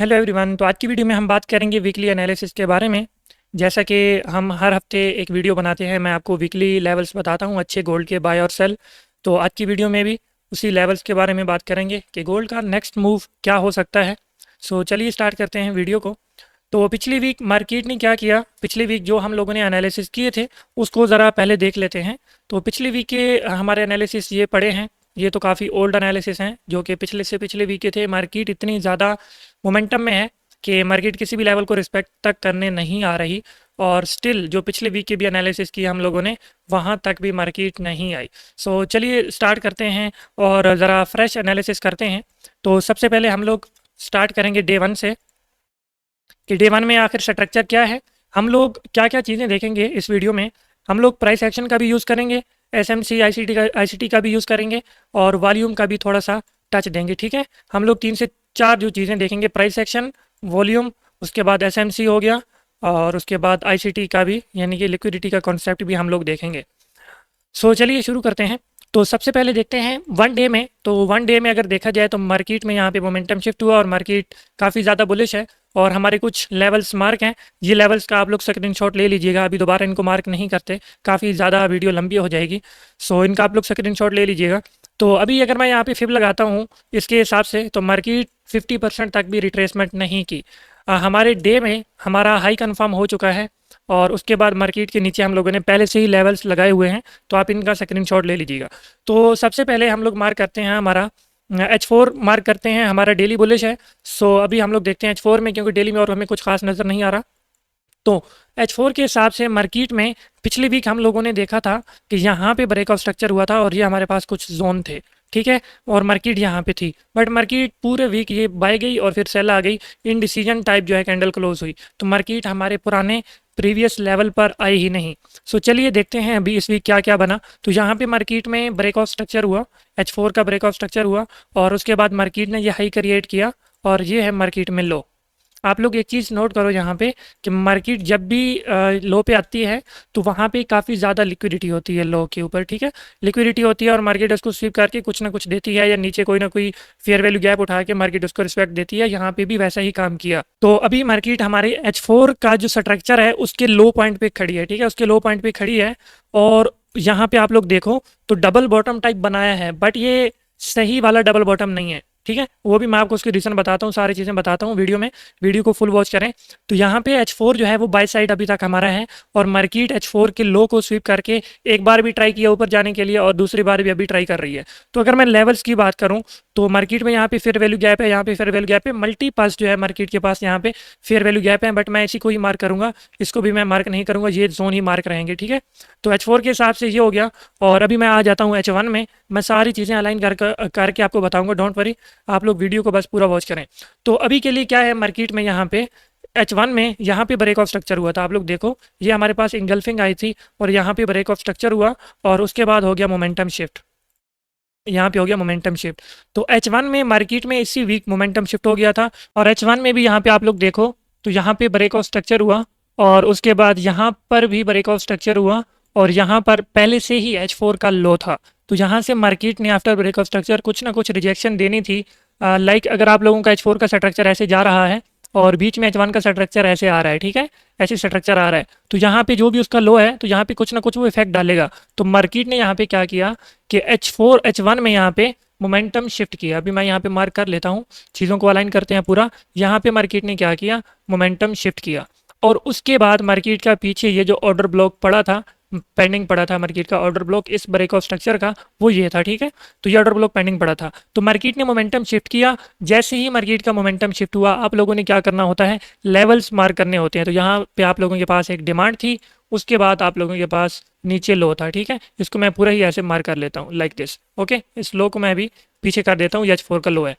Hello everyone. तो आज की वीडियो में हम बात करेंगे वीकली एनालिसिस के बारे में। जैसा कि हम हर हफ्ते एक वीडियो बनाते हैं, मैं आपको वीकली लेवल्स बताता हूं अच्छे गोल्ड के, बाय और सेल। तो आज की वीडियो में भी उसी लेवल्स के बारे में बात करेंगे कि गोल्ड का नेक्स्ट मूव क्या हो सकता है। सो चलिए स्टार्ट करते हैं वीडियो को। तो पिछली वीक मार्केट ने क्या किया, पिछली वीक जो हम लोगों ने एनालिसिस किए थे उसको ज़रा पहले देख लेते हैं। तो पिछली वीक के हमारे एनालिसिस ये पड़े हैं। ये तो काफ़ी ओल्ड एनालिसिस हैं जो कि पिछले से पिछले वीक के थे। मार्केट इतनी ज़्यादा मोमेंटम में है कि मार्केट किसी भी लेवल को रिस्पेक्ट तक करने नहीं आ रही, और स्टिल जो पिछले वीक के भी एनालिसिस किया हम लोगों ने, वहाँ तक भी मार्केट नहीं आई। सो चलिए स्टार्ट करते हैं और ज़रा फ्रेश एनालिसिस करते हैं। तो सबसे पहले हम लोग स्टार्ट करेंगे डे वन से कि डे वन में आखिर स्ट्रक्चर क्या है। हम लोग क्या क्या चीज़ें देखेंगे इस वीडियो में। हम लोग प्राइस एक्शन का भी यूज़ करेंगे, एसएमसी आईसीटी का भी यूज़ करेंगे, और वॉल्यूम का भी थोड़ा सा टच देंगे। ठीक है, हम लोग 3 से 4 जो चीज़ें देखेंगे, प्राइस एक्शन, वॉल्यूम, उसके बाद एसएमसी हो गया, और उसके बाद आईसीटी का भी, यानी कि लिक्विडिटी का कॉन्सेप्ट भी हम लोग देखेंगे। सो चलिए शुरू करते हैं। तो सबसे पहले देखते हैं वन डे में। तो वन डे में अगर देखा जाए तो मार्केट में यहाँ पे मोमेंटम शिफ्ट हुआ और मार्केट काफ़ी ज़्यादा बुलिश है, और हमारे कुछ लेवल्स मार्क हैं। ये लेवल्स का आप लोग स्क्रीनशॉट ले लीजिएगा, अभी दोबारा इनको मार्क नहीं करते, काफ़ी ज़्यादा वीडियो लंबी हो जाएगी। सो इनका आप लोग स्क्रीनशॉट ले लीजिएगा। तो अभी अगर मैं यहाँ पे फिब लगाता हूँ इसके हिसाब से, तो मार्केट 50% तक भी रिट्रेसमेंट नहीं की। हमारे डे में हमारा हाई कंफर्म हो चुका है, और उसके बाद मार्केट के नीचे हम लोगों ने पहले से ही लेवल्स लगाए हुए हैं। तो आप इनका स्क्रीनशॉट ले लीजिएगा। तो सबसे पहले हम लोग मार्क करते हैं हमारा H4 मार्क करते हैं, हमारा डेली बुलिश है। सो अभी हम लोग देखते हैं H4 में, क्योंकि डेली में और हमें कुछ खास नज़र नहीं आ रहा। तो H4 के हिसाब से मार्केट में पिछली वीक हम लोगों ने देखा था कि यहाँ पे ब्रेकआउट स्ट्रक्चर हुआ था, और ये हमारे पास कुछ जोन थे। ठीक है, और मार्केट यहाँ पे थी, बट मार्केट पूरे वीक ये बाय गई और फिर सेल आ गई। इनडिसीजन टाइप जो है कैंडल क्लोज हुई, तो मार्केट हमारे पुराने प्रीवियस लेवल पर आई ही नहीं। सो चलिए देखते हैं अभी इस वीक क्या क्या बना। तो यहाँ पे मार्केट में ब्रेकआउट स्ट्रक्चर हुआ, H4 का ब्रेकआउट स्ट्रक्चर हुआ, और उसके बाद मार्केट ने ये हाई क्रिएट किया, और ये है मार्केट में लो। आप लोग एक चीज़ नोट करो यहाँ पे कि मार्केट जब भी लो पे आती है तो वहाँ पे काफ़ी ज़्यादा लिक्विडिटी होती है लो के ऊपर। ठीक है, लिक्विडिटी होती है और मार्केट उसको स्वीप करके कुछ ना कुछ देती है, या नीचे कोई ना कोई फेयर वैल्यू गैप उठा के मार्केट उसको रिस्पेक्ट देती है। यहाँ पे भी वैसा ही काम किया। तो अभी मार्केट हमारे H4 का जो स्ट्रक्चर है उसके लो पॉइंट पे खड़ी है। ठीक है, उसके लो पॉइंट पे खड़ी है, और यहाँ पे आप लोग देखो तो डबल बॉटम टाइप बनाया है, बट ये सही वाला डबल बॉटम नहीं है। ठीक है, वो भी मैं आपको उसकी रीज़न बताता हूँ, सारी चीज़ें बताता हूँ वीडियो में, वीडियो को फुल वॉच करें। तो यहाँ पे H4 जो है वो बाय साइड अभी तक हमारा है, और मार्केट H4 के लो को स्वीप करके एक बार भी ट्राई किया ऊपर जाने के लिए, और दूसरी बार भी अभी ट्राई कर रही है। तो अगर मैं लेवल्स की बात करूँ तो मार्केट में यहाँ पे फेयर वैल्यू गैप है, यहाँ पे फेयर वैल्यू गैप है, मल्टीपल्स जो है मार्केट के पास यहाँ पे फेयर वैल्यू गैप है, बट मैं इसी को ही मार्क करूँगा, इसको भी मैं मार्क नहीं करूँगा, ये जोन ही मार्क रहेंगे। ठीक है, तो H4 के हिसाब से ये हो गया। और अभी मैं आ जाता हूँ H1 में। मैं सारी चीज़ें अलाइन करके आपको बताऊँगा, डोंट वरी, आप लोग वीडियो को बस पूरा वॉच करें। तो अभी के लिए क्या है मार्केट में, यहाँ पे H1 में यहाँ पे ब्रेकआउट स्ट्रक्चर हुआ था। आप लोग देखो, ये हमारे पास इंगल्फिंग आई थी, और यहाँ पे ब्रेकआउट स्ट्रक्चर हुआ, और उसके बाद हो गया मोमेंटम शिफ्ट। यहाँ पे हो गया मोमेंटम शिफ्ट। तो H1 में मार्केट में इसी वीक मोमेंटम शिफ्ट हो गया था, और H1 में भी यहाँ पे आप लोग देखो तो यहाँ पे ब्रेकआउट स्ट्रक्चर हुआ, और उसके बाद यहाँ पर भी ब्रेकआउट स्ट्रक्चर हुआ, और यहाँ पर पहले से ही H4 का लो था। तो यहाँ से मार्केट ने आफ्टर ब्रेकआउट स्ट्रक्चर कुछ ना कुछ रिजेक्शन देनी थी। लाइक अगर आप लोगों का H4 का स्ट्रक्चर ऐसे जा रहा है, और बीच में H1 का स्ट्रक्चर ऐसे आ रहा है, ठीक है, ऐसे स्ट्रक्चर आ रहा है, तो यहाँ पे जो भी उसका लो है तो यहाँ पे कुछ ना कुछ वो इफेक्ट डालेगा। तो मार्केट ने यहाँ पे क्या किया कि H4 H1 में यहाँ पे मोमेंटम शिफ्ट किया। अभी मैं यहाँ पे मार्क कर लेता हूँ, चीज़ों को अलाइन करते हैं पूरा। यहाँ पे मार्केट ने क्या किया, मोमेंटम शिफ्ट किया, और उसके बाद मार्केट का पीछे ये जो ऑर्डर ब्लॉक पड़ा था, पेंडिंग पड़ा था मार्केट का ऑर्डर ब्लॉक इस ब्रेकआउट स्ट्रक्चर का, वो ये था। ठीक है, तो ये ऑर्डर ब्लॉक पेंडिंग पड़ा था, तो मार्केट ने मोमेंटम शिफ्ट किया। जैसे ही मार्केट का मोमेंटम शिफ्ट हुआ, आप लोगों ने क्या करना होता है, लेवल्स मार्क करने होते हैं। तो यहाँ पे आप लोगों के पास एक डिमांड थी, उसके बाद आप लोगों के पास नीचे लो था। ठीक है, इसको मैं पूरा ही ऐसे मार्क कर लेता हूँ लाइक दिस। ओके, इस लो को मैं अभी पीछे कर देता हूँ, H4 का लो है।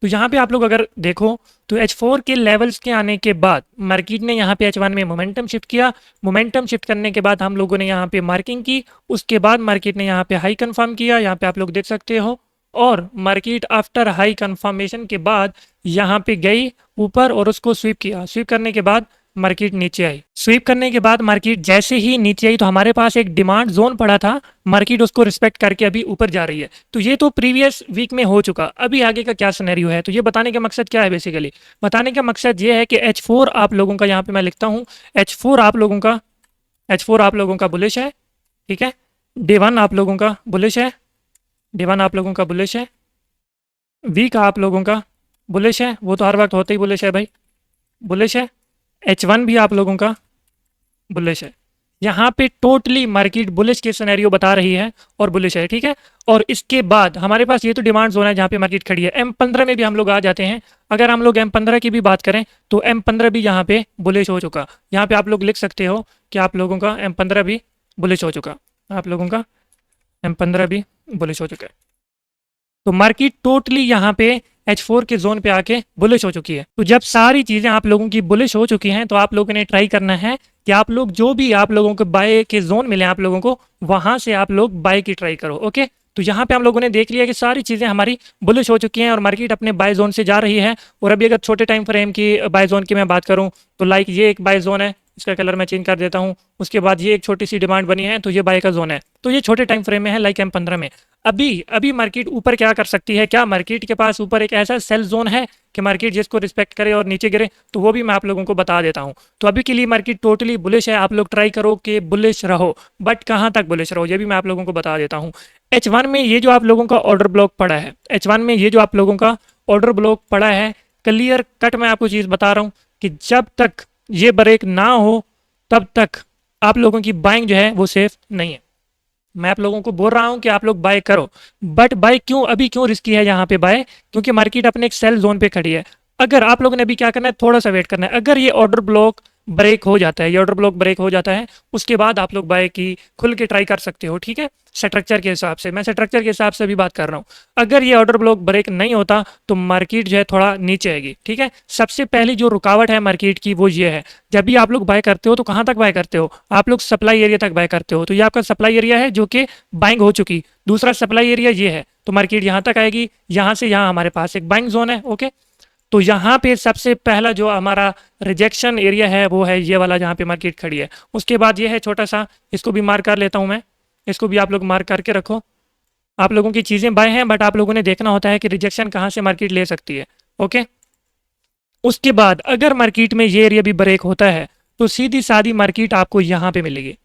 तो यहाँ पे आप लोग अगर देखो तो H4 के लेवल्स के आने के बाद मार्केट ने यहाँ पे H1 में मोमेंटम शिफ्ट किया। मोमेंटम शिफ्ट करने के बाद हम लोगों ने यहाँ पे मार्किंग की, उसके बाद मार्केट ने यहाँ पे हाई कंफर्म किया, यहाँ पे आप लोग देख सकते हो। और मार्केट आफ्टर हाई कंफर्मेशन के बाद यहाँ पे गई ऊपर और उसको स्वीप किया। स्वीप करने के बाद मार्केट नीचे आई। स्वीप करने के बाद मार्केट जैसे ही नीचे आई तो हमारे पास एक डिमांड जोन पड़ा था, मार्केट उसको रिस्पेक्ट करके अभी ऊपर जा रही है। तो ये तो प्रीवियस वीक में हो चुका, अभी आगे का क्या सिनेरियो है। तो ये बताने का मकसद क्या है, बेसिकली बताने का मकसद ये है कि H4 आप लोगों का, यहाँ पे मैं लिखता हूँ H4 आप लोगों का, H4 आप लोगों का बुलिश है, ठीक है। डे 1 आप लोगों का बुलिश है, डे 1 आप लोगों का बुलिश है, वीक आप लोगों का बुलिश है, वो तो हर वक्त होते ही बुलिश है भाई, बुलिश है। H1 भी आप लोगों का बुलिश है। यहाँ पे टोटली मार्केट बुलिश के सिनेरियो बता रही है और बुलिश है, ठीक है। और इसके बाद हमारे पास ये तो डिमांड जोन है जहाँ पे मार्केट खड़ी है। M15 में भी हम लोग आ जाते हैं। अगर हम लोग M15 की भी बात करें तो M15 भी यहाँ पे बुलिश हो चुका। यहाँ पे आप लोग लिख सकते हो कि आप लोगों का M15 भी बुलिश हो चुका, आप लोगों का M15 भी बुलिश हो चुका है। तो मार्केट टोटली यहाँ पे H4 के जोन पे आके बुलिश हो चुकी है। तो जब सारी चीजें आप लोगों की बुलिश हो चुकी हैं तो आप लोगों ने ट्राई करना है कि आप लोग जो भी आप लोगों को बाय के जोन मिले आप लोगों को, वहां से आप लोग बाय की ट्राई करो। ओके, तो यहाँ पे हम लोगों ने देख लिया कि सारी चीजें हमारी बुलिश हो चुकी हैं और मार्केट अपने बाय जोन से जा रही है। और अभी अगर छोटे टाइम फ्रेम की बाय जोन की मैं बात करूँ तो लाइक ये एक बाय जोन है, इसका कलर मैं चेंज कर देता हूँ। उसके बाद ये एक छोटी सी डिमांड बनी है तो ये बाय का जोन है। तो ये छोटे टाइम फ्रेम में है, लाइक M15 में। अभी मार्केट ऊपर क्या कर सकती है, क्या मार्केट के पास ऊपर एक ऐसा सेल जोन है कि मार्केट जिसको रिस्पेक्ट करे और नीचे गिरे, तो वो भी मैं आप लोगों को बता देता हूं। तो अभी के लिए मार्केट टोटली बुलिश है, आप लोग ट्राई करो कि बुलिश रहो, बट कहां तक बुलिश रहो ये भी मैं आप लोगों को बता देता हूं। H1 में ये जो आप लोगों का ऑर्डर ब्लॉक पड़ा है, H1 में ये जो आप लोगों का ऑर्डर ब्लॉक पड़ा है, क्लियर कट मैं आपको चीज बता रहा हूं कि जब तक ये ब्रेक ना हो तब तक आप लोगों की बाइंग जो है वो सेफ नहीं है। मैं आप लोगों को बोल रहा हूं कि आप लोग बाय करो, बट बाय क्यों, अभी क्यों रिस्की है यहाँ पे बाय, क्योंकि मार्केट अपने एक सेल जोन पे खड़ी है। अगर आप लोगों ने अभी क्या करना है, थोड़ा सा वेट करना है। अगर ये ऑर्डर ब्लॉक ब्रेक हो जाता है, ये ऑर्डर ब्लॉक ब्रेक हो जाता है, उसके बाद आप लोग बाय की खुल के ट्राई कर सकते हो, ठीक है। स्ट्रक्चर के हिसाब से, मैं स्ट्रक्चर के हिसाब से भी बात कर रहा हूँ। अगर ये ऑर्डर ब्लॉक ब्रेक नहीं होता तो मार्केट जो है थोड़ा नीचे आएगी, ठीक है। सबसे पहली जो रुकावट है मार्केट की वो ये है, जब भी आप लोग बाय करते हो तो कहाँ तक बाय करते हो, आप लोग सप्लाई एरिया तक बाय करते हो। तो ये आपका सप्लाई एरिया है जो कि बाइंग हो चुकी। दूसरा सप्लाई एरिया ये है, तो मार्केट यहाँ तक आएगी, यहाँ से यहाँ हमारे पास एक बाइंग जोन है। ओके, तो यहाँ पे सबसे पहला जो हमारा रिजेक्शन एरिया है वो है ये वाला जहाँ पे मार्केट खड़ी है। उसके बाद ये है छोटा सा, इसको भी मार्क कर लेता हूँ मैं, इसको भी आप लोग मार्क करके रखो। आप लोगों की चीज़ें बाय हैं, बट आप लोगों ने देखना होता है कि रिजेक्शन कहाँ से मार्केट ले सकती है। ओके, उसके बाद अगर मार्केट में ये एरिया भी ब्रेक होता है तो सीधी सादी मार्केट आपको यहाँ पे मिलेगी।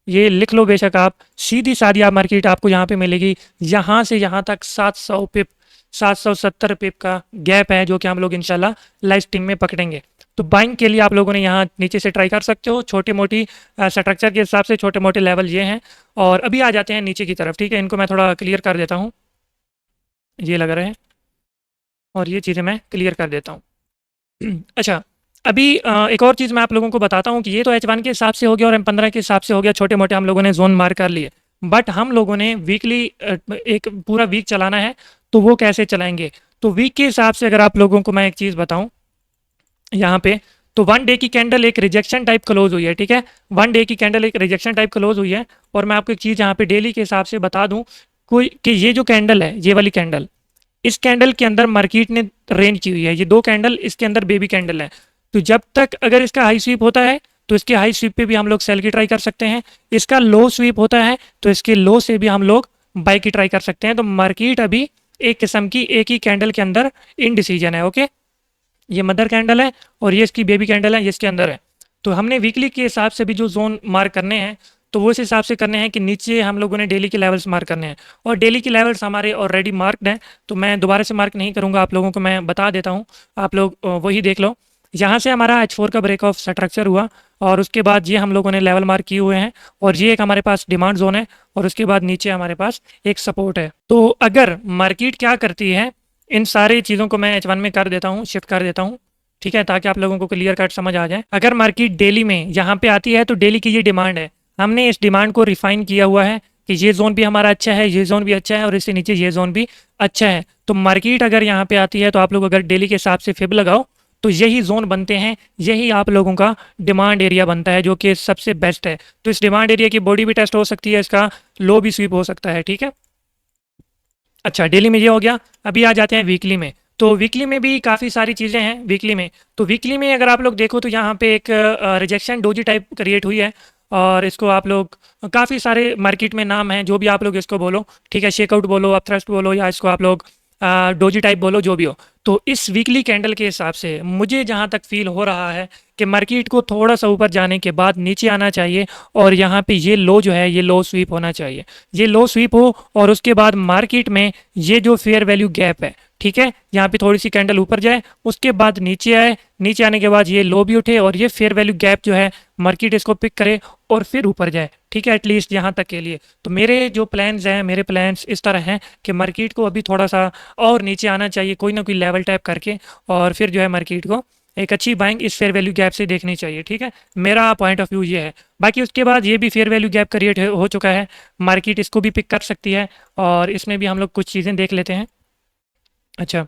ये लिख लो बेशक आप, सीधी सादी आप मार्केट आपको यहाँ पे मिलेगी। यहाँ से यहाँ तक 700 पिप, 770 पिप का गैप है जो कि हम लोग इंशाल्लाह लाइव स्ट्रीम में पकड़ेंगे। तो बाइंग के लिए आप लोगों ने यहाँ नीचे से ट्राई कर सकते हो। छोटी मोटी स्ट्रक्चर के हिसाब से छोटे मोटे लेवल ये हैं। और अभी आ जाते हैं नीचे की तरफ, ठीक है। इनको मैं थोड़ा क्लियर कर देता हूँ, ये लग रहे हैं, और ये चीज़ें मैं क्लियर कर देता हूँ। अच्छा, अभी एक और चीज़ मैं आप लोगों को बताता हूँ कि ये तो H1 के हिसाब से हो गया और M15 के हिसाब से हो गया, छोटे मोटे हम लोगों ने जोन मार कर लिए। बट हम लोगों ने वीकली एक पूरा वीक चलाना है, तो वो कैसे चलाएंगे। तो वीक के हिसाब से अगर आप लोगों को मैं एक चीज़ बताऊँ यहाँ पे, तो 1 डे की कैंडल एक रिजेक्शन टाइप क्लोज हुई है, ठीक है। 1 डे की कैंडल एक रिजेक्शन टाइप क्लोज हुई है। और मैं आपको एक चीज़ यहाँ पे डेली के हिसाब से बता दूँ कोई कि ये जो कैंडल है, ये वाली कैंडल, इस कैंडल के अंदर मार्केट ने रेंज की हुई है। ये 2 कैंडल इसके अंदर बेबी कैंडल है। तो जब तक अगर इसका हाई स्वीप होता है तो इसके हाई स्वीप पे भी हम लोग सेल की ट्राई कर सकते हैं। इसका लो स्वीप होता है तो इसके लो से भी हम लोग बाई की ट्राई कर सकते हैं। तो मार्केट अभी एक किस्म की एक ही कैंडल के अंदर इनडिसीजन है। ओके, ये मदर कैंडल है और ये इसकी बेबी कैंडल है, ये इसके अंदर है। तो हमने वीकली के हिसाब से भी जो जोन मार्क करने हैं तो वो इस हिसाब से करने हैं कि नीचे हम लोगों ने डेली के लेवल्स मार्क करने हैं। और डेली के लेवल्स हमारे ऑलरेडी मार्क्ड हैं, तो मैं दोबारा से मार्क नहीं करूँगा, आप लोगों को मैं बता देता हूँ, आप लोग वही देख लो। यहाँ से हमारा H4 का ब्रेक ऑफ स्ट्रक्चर हुआ और उसके बाद ये हम लोगों ने लेवल मार्क किए हुए हैं और ये एक हमारे पास डिमांड जोन है और उसके बाद नीचे हमारे पास एक सपोर्ट है। तो अगर मार्केट क्या करती है, इन सारी चीज़ों को मैं H1 में कर देता हूँ, शिफ्ट कर देता हूँ, ठीक है, ताकि आप लोगों को क्लियर कट समझ आ जाए। अगर मार्केट डेली में यहाँ पे आती है तो डेली की ये डिमांड है, हमने इस डिमांड को रिफाइन किया हुआ है कि ये जोन भी हमारा अच्छा है, ये जोन भी अच्छा है और इससे नीचे ये जोन भी अच्छा है। तो मार्केट अगर यहाँ पे आती है तो आप लोग अगर डेली के हिसाब से फिब लगाओ तो यही जोन बनते हैं, यही आप लोगों का डिमांड एरिया बनता है जो कि सबसे बेस्ट है। तो इस डिमांड एरिया की बॉडी भी टेस्ट हो सकती है, इसका लो भी स्वीप हो सकता है, ठीक है। अच्छा, डेली में ये हो गया। अभी आ जाते हैं वीकली में। तो वीकली में भी काफ़ी सारी चीज़ें हैं वीकली में। तो वीकली में अगर आप लोग देखो तो यहाँ पे एक रिजेक्शन डोजी टाइप क्रिएट हुई है, और इसको आप लोग काफ़ी सारे मार्केट में नाम हैं, जो भी आप लोग इसको बोलो, ठीक है, शेकआउट बोलो, अपथ्रस्ट बोलो, या इसको आप लोग डोजी टाइप बोलो, जो भी हो। तो इस वीकली कैंडल के हिसाब से मुझे जहाँ तक फील हो रहा है कि मार्केट को थोड़ा सा ऊपर जाने के बाद नीचे आना चाहिए, और यहाँ पे ये लो जो है ये लो स्वीप होना चाहिए। ये लो स्वीप हो और उसके बाद मार्केट में ये जो फेयर वैल्यू गैप है, ठीक है, यहाँ पे थोड़ी सी कैंडल ऊपर जाए, उसके बाद नीचे आए, नीचे आने के बाद ये लो भी उठे और ये फेयर वैल्यू गैप जो है मार्केट इसको पिक करे और फिर ऊपर जाए, ठीक है, एटलीस्ट यहाँ तक के लिए। तो मेरे जो प्लान्स हैं, मेरे प्लान्स इस तरह हैं कि मार्केट को अभी थोड़ा सा और नीचे आना चाहिए, कोई ना कोई लेवल टैप करके, और फिर जो है मार्केट को एक अच्छी बाइंग इस फेयर वैल्यू गैप से देखनी चाहिए, ठीक है, मेरा पॉइंट ऑफ व्यू ये है। बाकी उसके बाद ये भी फेयर वैल्यू गैप क्रिएट हो चुका है, मार्केट इसको भी पिक कर सकती है, और इसमें भी हम लोग कुछ चीज़ें देख लेते हैं। अच्छा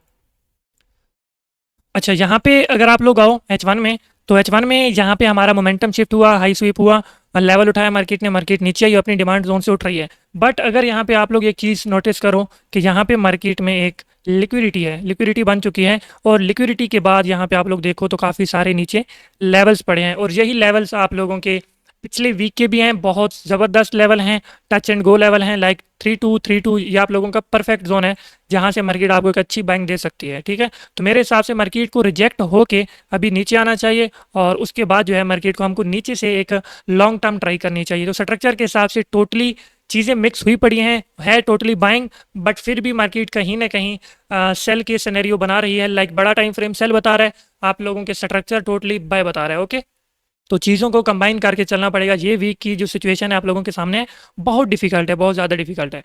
अच्छा, यहाँ पे अगर आप लोग आओ H1 में, तो H1 में यहाँ पे हमारा मोमेंटम शिफ्ट हुआ, हाई स्वीप हुआ, लेवल उठाया मार्केट ने, मार्केट नीचे आई, अपनी डिमांड जोन से उठ रही है। बट अगर यहाँ पे आप लोग एक चीज़ नोटिस करो कि यहाँ पे मार्केट में एक लिक्विडिटी है, लिक्विडिटी बन चुकी है, और लिक्विडिटी के बाद यहाँ पे आप लोग देखो तो काफ़ी सारे नीचे लेवल्स पड़े हैं, और यही लेवल्स आप लोगों के पिछले वीक के भी हैं, बहुत ज़बरदस्त लेवल हैं, टच एंड गो लेवल हैं, लाइक 3232, ये आप लोगों का परफेक्ट जोन है जहाँ से मार्केट आपको एक अच्छी बाइंग दे सकती है, ठीक है। तो मेरे हिसाब से मार्केट को रिजेक्ट होके अभी नीचे आना चाहिए, और उसके बाद जो है मार्केट को हमको नीचे से एक लॉन्ग टर्म ट्राई करनी चाहिए। तो स्ट्रक्चर के हिसाब से टोटली चीज़ें मिक्स हुई पड़ी हैं, है टोटली बाइंग, बट फिर भी मार्केट कहीं ना कहीं सेल के सिनेरियो बना रही है, लाइक बड़ा टाइम फ्रेम सेल बता रहा है, आप लोगों के स्ट्रक्चर टोटली बाय बता रहा है, ओके। तो चीज़ों को कंबाइन करके चलना पड़ेगा। ये वीक की जो सिचुएशन है आप लोगों के सामने है, बहुत डिफिकल्ट है, बहुत ज़्यादा डिफिकल्ट है,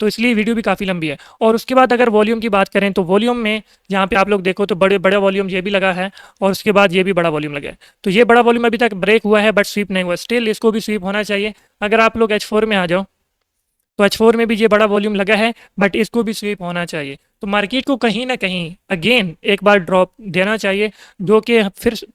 तो इसलिए वीडियो भी काफ़ी लंबी है। और उसके बाद अगर वॉल्यूम की बात करें तो वॉल्यूम में यहाँ पे आप लोग देखो तो बड़े बड़ा वॉल्यूम ये भी लगा है, और उसके बाद ये भी बड़ा वॉल्यूम लगा है। तो ये बड़ा वॉल्यूम अभी तक ब्रेक हुआ है बट स्वीप नहीं हुआ, स्टिल इसको भी स्वीप होना चाहिए। अगर आप लोग H4 में आ जाओ तो H4 में भी ये बड़ा वॉल्यूम लगा है, बट इसको भी स्वीप होना चाहिए। तो मार्केट को कहीं ना कहीं अगेन एक बार ड्रॉप देना चाहिए, जो कि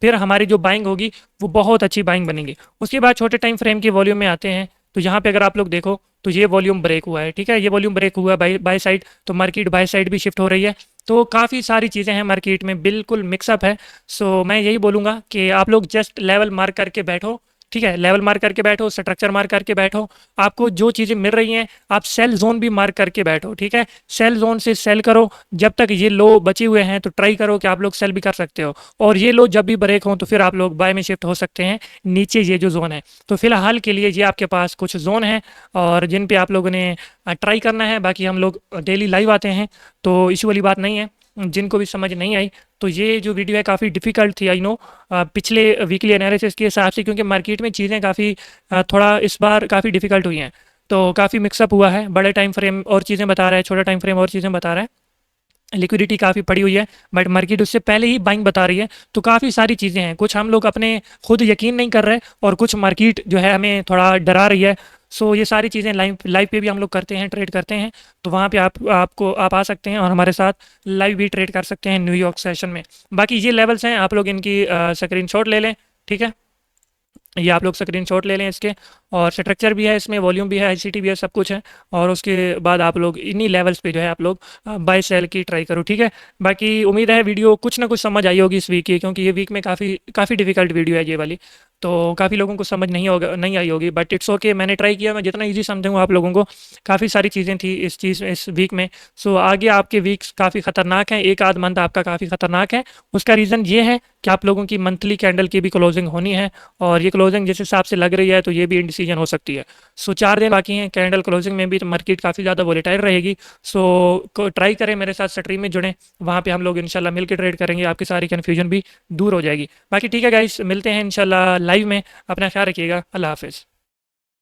फिर हमारी जो बाइंग होगी वो बहुत अच्छी बाइंग बनेगी। उसके बाद छोटे टाइम फ्रेम के वॉल्यूम में आते हैं, तो यहाँ पे अगर आप लोग देखो तो ये वॉल्यूम ब्रेक हुआ है, ठीक है, ये वॉल्यूम ब्रेक हुआ है बाय साइड, तो मार्केट बाय साइड भी शिफ्ट हो रही है। तो काफ़ी सारी चीज़ें हैं मार्केट में, बिल्कुल मिक्सअप है। सो मैं यही बोलूँगा कि आप लोग जस्ट लेवल मार्क करके बैठो, ठीक है, लेवल मार्क करके बैठो, स्ट्रक्चर मार्क करके बैठो, आपको जो चीज़ें मिल रही हैं आप सेल जोन भी मार्क करके बैठो, ठीक है, सेल जोन से सेल करो। जब तक ये लो बचे हुए हैं तो ट्राई करो कि आप लोग सेल भी कर सकते हो, और ये लो जब भी ब्रेक हो तो फिर आप लोग बाय में शिफ्ट हो सकते हैं नीचे ये जो जोन है। तो फिलहाल के लिए ये आपके पास कुछ जोन है और जिन पे आप लोगों ने ट्राई करना है। बाकी हम लोग डेली लाइव आते हैं तो इशू वाली बात नहीं है, जिनको भी समझ नहीं आई तो ये जो वीडियो है काफ़ी डिफ़िकल्ट थी, आई नो, पिछले वीकली एनालिसिस के हिसाब से, क्योंकि मार्केट में चीज़ें काफ़ी थोड़ा इस बार काफ़ी डिफ़िकल्ट हुई हैं, तो काफ़ी मिक्सअप हुआ है। बड़े टाइम फ्रेम और चीज़ें बता रहा है, छोटा टाइम फ्रेम और चीज़ें बता रहा है, लिक्विडिटी काफ़ी पड़ी हुई है, बट मार्केट उससे पहले ही बाइंग बता रही है। तो काफ़ी सारी चीज़ें हैं, कुछ हम लोग अपने खुद यकीन नहीं कर रहे और कुछ मार्केट जो है हमें थोड़ा डरा रही है। सो ये सारी चीज़ें लाइव लाइव पे भी हम लोग करते हैं, ट्रेड करते हैं, तो वहाँ पे आप आ सकते हैं और हमारे साथ लाइव भी ट्रेड कर सकते हैं न्यूयॉर्क सेशन में। बाकी ये लेवल्स हैं, आप लोग इनकी स्क्रीनशॉट ले लें, ठीक है, ये आप लोग स्क्रीनशॉट ले लें इसके, और स्ट्रक्चर भी है इसमें, वॉल्यूम भी है, ICT भी है, सब कुछ है। और उसके बाद आप लोग इन्हीं लेवल्स पे जो है आप लोग बाय सेल की ट्राई करो, ठीक है। बाकी उम्मीद है वीडियो कुछ ना कुछ समझ आई होगी इस वीक की, क्योंकि ये वीक में काफ़ी डिफिकल्ट वीडियो है ये वाली, तो काफ़ी लोगों को समझ नहीं आई होगी, बट इट्स ओके, मैंने ट्राई किया, मैं जितना ईजी समझूंगा आप लोगों को। काफ़ी सारी चीज़ें थी इस वीक में। सो आगे आपके वीक्स काफ़ी ख़तरनाक हैं, एक आध मंथ आपका काफ़ी ख़तरनाक है। उसका रीज़न ये है कि आप लोगों की मंथली कैंडल की भी क्लोजिंग होनी है, और ये क्लोजिंग जिस हिसाब से लग रही है तो ये भी इंडिसीजन हो सकती है। सो 4 दिन बाकी हैं कैंडल क्लोजिंग में भी, तो मार्केट काफ़ी ज़्यादा वोलेटाइल रहेगी। सो ट्राई करें, मेरे साथ स्ट्रीम में जुड़ें, वहाँ पे हम लोग इंशाल्लाह मिलकर ट्रेड करेंगे, आपकी सारी कन्फ्यूजन भी दूर हो जाएगी। बाकी ठीक है गाइस, मिलते हैं इंशाल्लाह लाइव में, अपना ख्याल रखिएगा, अल्लाह हाफिज़।